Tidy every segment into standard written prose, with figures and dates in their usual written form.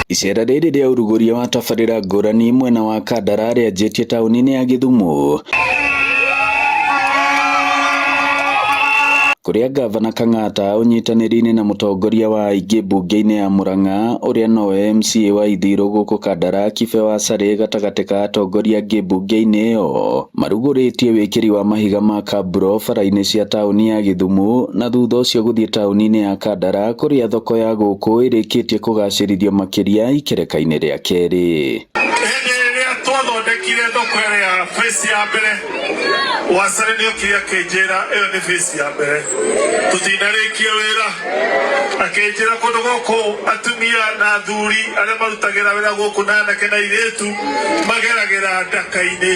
Icera rĩrĩ rĩa ũrugũria wa tabarĩra ngũrani mwena wa Kandara rĩanjĩtie taũni-inĩ ya Gĩthumo, kũrĩa Gavana Kang'ata ũnyitanĩri-inĩ na mũtongoria wa aingĩ mbunge-inĩ ya Murang'a ũrĩa nowe MCA wa Ithirũ gũkũ Kandara Kibe wa Sarĩ gatagatĩ ka atongoria angĩ mbunge-inĩ ĩyo marugũrĩtie wĩkĩri wa mahiga ma kaburo bara-inĩ cia taũni ya Gĩthumo na thutha ũcio gũthiĩ taũni-inĩ ya Kandara kũrĩa thoko ya gũkũ ĩrĩkĩtie kũgacĩrithio makĩria ikereka-inĩ rĩa kerĩ. Twathondekire thoko ya face ya mbere Wasare nĩ okire akĩnjĩra ĩyo nĩ face ya mbere tũtinarĩkia wĩra akĩnjĩra kũndũ gũkũ atumia na athuri arĩa marutagĩra wĩra gũkũ na anake na airĩtu mageragĩra ndaka-inĩ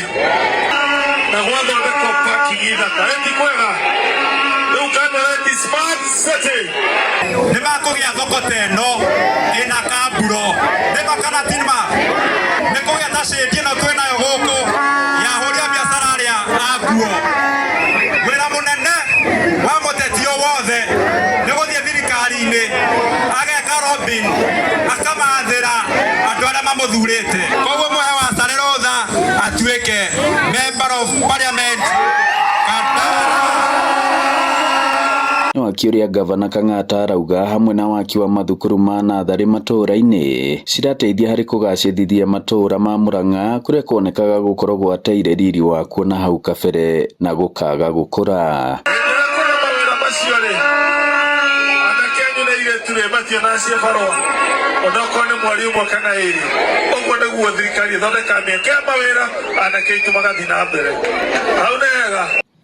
na gwathondekwo parking thaka ĩti kwega rĩu Kandara ti smart city nĩ makũgĩa thoko ta ĩno ĩna kaburo nĩ makana tinma nĩ kũgĩa ta shĩndi ĩno twĩnayo gũkũ ya hũria biacara arĩa akuo wĩra mũnene wa mũteti o wothe nĩ gũthiĩ thirikari-inĩ ageka lobbying akamathĩra andũ arĩa mamũthurĩte koguo mũhe Wasare rũtha atuĩke member of parliament waki ũrĩa Gavana Kang'ata arauga hamwe na waki wa mathukuru ma natharĩ matũũra-inĩ cirateithia harĩ kũgacĩrithia matũũra ma Murang'a kũrĩa kuonekaga gũkorwo gwateire riri wa kuona hau kabere na gũkaga gũkũra.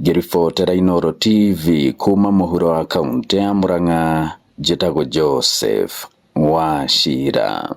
Ngĩribotera Inooro TV kuma mũhuro wa kaunti ya Murang'a, njĩtagwo Joseph Wachira.